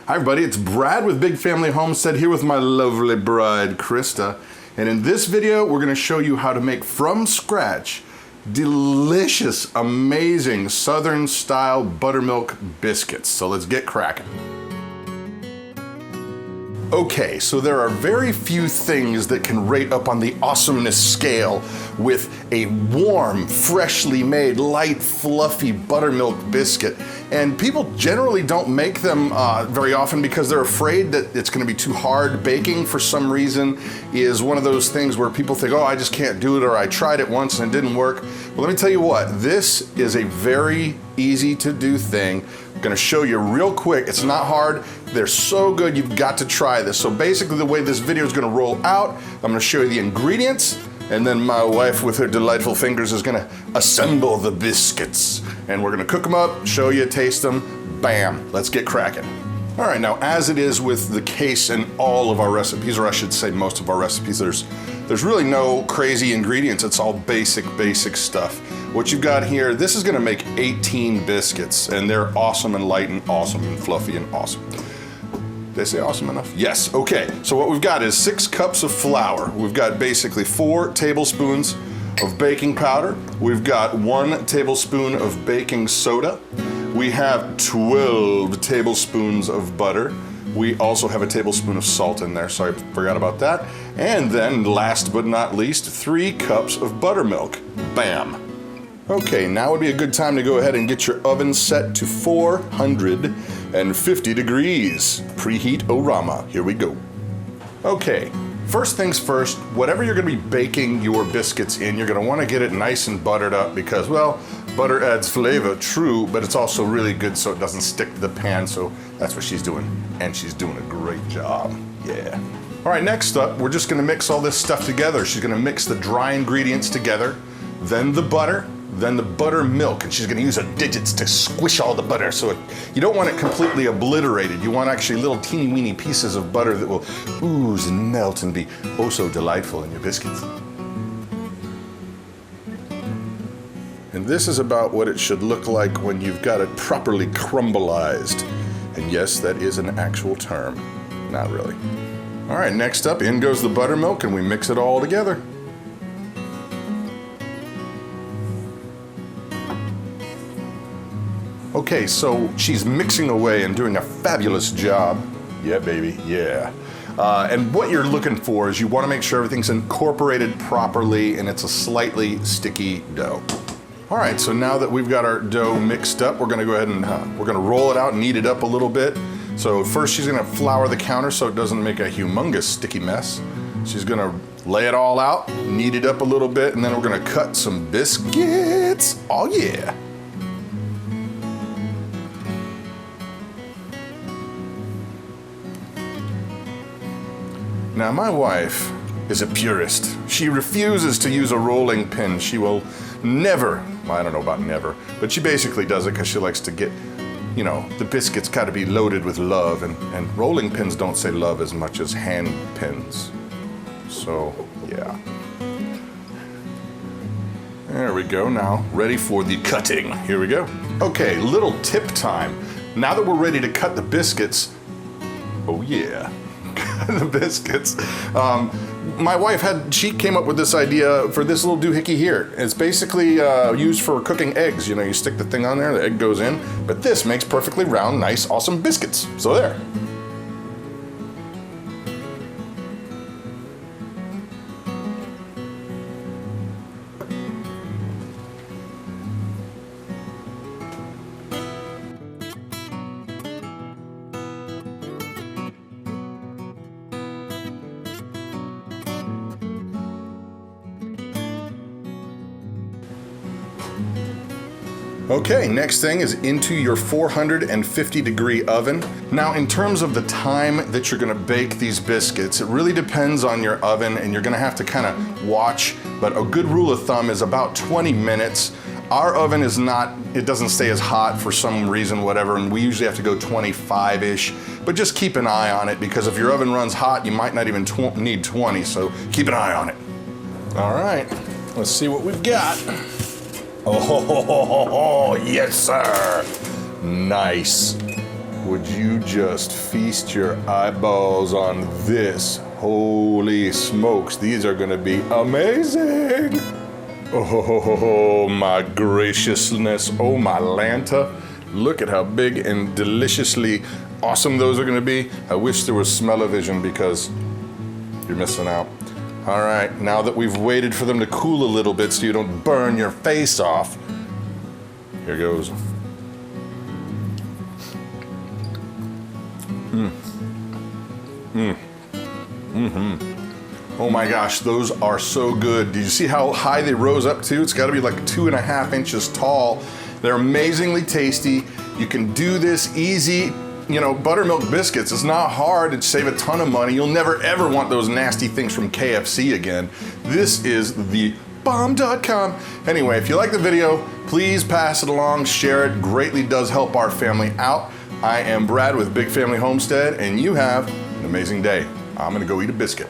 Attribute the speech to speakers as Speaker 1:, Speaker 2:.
Speaker 1: Hi everybody, it's Brad with Big Family Homestead here with my lovely bride, Christa. And in this video, we're gonna show you how to make from scratch delicious, amazing Southern style buttermilk biscuits. So let's get cracking. Okay, so there are very few things that can rate up on the awesomeness scale with a warm, freshly made, light, fluffy buttermilk biscuit. And people generally don't make them very often because they're afraid that it's gonna be too hard. Baking, for some reason, is one of those things where people think, oh, I just can't do it, or I tried it once and it didn't work. Well, let me tell you what, this is a very easy to do thing. I'm gonna show you real quick. It's not hard. They're so good, you've got to try this. So basically the way this video is gonna roll out, I'm gonna show you the ingredients, and then my wife with her delightful fingers is gonna assemble the biscuits. And we're gonna cook them up, show you, taste them, bam, let's get cracking. All right, now as it is with the case in all of our recipes, or I should say most of our recipes, there's really no crazy ingredients. It's all basic stuff. What you've got here, this is gonna make 18 biscuits, and they're awesome and light and awesome and fluffy and awesome. Did I say awesome enough? Yes, okay. So what we've got is 6 cups of flour. We've got basically 4 tablespoons of baking powder. We've got 1 tablespoon of baking soda. We have 12 tablespoons of butter. We also have a tablespoon of salt in there, sorry, I forgot about that. And then last but not least, 3 cups of buttermilk. Bam. Okay, now would be a good time to go ahead and get your oven set to 450 degrees. Preheat Orama, here we go. Okay, first things first, whatever you're gonna be baking your biscuits in, you're gonna wanna get it nice and buttered up because, well, butter adds flavor, true, but it's also really good so it doesn't stick to the pan, so that's what she's doing, and she's doing a great job, yeah. All right, next up, we're just gonna mix all this stuff together. She's gonna mix the dry ingredients together, then the butter, then the buttermilk, and she's gonna use her digits to squish all the butter so you don't want it completely obliterated. You want actually little teeny weeny pieces of butter that will ooze and melt and be oh so delightful in your biscuits. And this is about what it should look like when you've got it properly crumbleized. And yes, that is an actual term. Not really. All right, next up, in goes the buttermilk, and we mix it all together. Okay, so she's mixing away and doing a fabulous job. Yeah, baby, yeah. And what you're looking for is you want to make sure everything's incorporated properly and it's a slightly sticky dough. All right, so now that we've got our dough mixed up, we're gonna go ahead and we're gonna roll it out and knead it up a little bit. So first she's gonna flour the counter so it doesn't make a humongous sticky mess. She's gonna lay it all out, knead it up a little bit, and then we're gonna cut some biscuits. Oh yeah. Now my wife is a purist. She refuses to use a rolling pin. She will never, well, I don't know about never, but she basically does it because she likes to get, you know, the biscuits gotta be loaded with love, and rolling pins don't say love as much as hand pins. So, yeah. There we go, now ready for the cutting. Here we go. Okay, little tip time. Now that we're ready to cut the biscuits, oh yeah. The biscuits. My wife she came up with this idea for this little doohickey here. It's basically used for cooking eggs. You know, you stick the thing on there, the egg goes in, but this makes perfectly round, nice, awesome biscuits. So there. Okay, next thing is into your 450 degree oven. Now in terms of the time that you're gonna bake these biscuits, it really depends on your oven and you're gonna have to kind of watch, but a good rule of thumb is about 20 minutes. Our oven is not, it doesn't stay as hot for some reason, whatever, and we usually have to go 25-ish, but just keep an eye on it because if your oven runs hot, you might not even need 20, so keep an eye on it. All right, let's see what we've got. Oh, yes, sir. Nice. Would you just feast your eyeballs on this? Holy smokes, these are gonna be amazing. Oh my graciousness, oh my Lanta. Look at how big and deliciously awesome those are gonna be. I wish there was smell-o-vision because you're missing out. All right, now that we've waited for them to cool a little bit so you don't burn your face off, here goes. Oh my gosh, those are so good. Did you see how high they rose up to? It's gotta be like 2.5 inches tall. They're amazingly tasty. You can do this easy. You know, buttermilk biscuits is not hard. It'd save a ton of money. You'll never ever want those nasty things from KFC again. This is the bomb.com. Anyway, if you like the video, please pass it along, share it. Greatly does help our family out. I am Brad with Big Family Homestead, and you have an amazing day. I'm gonna go eat a biscuit.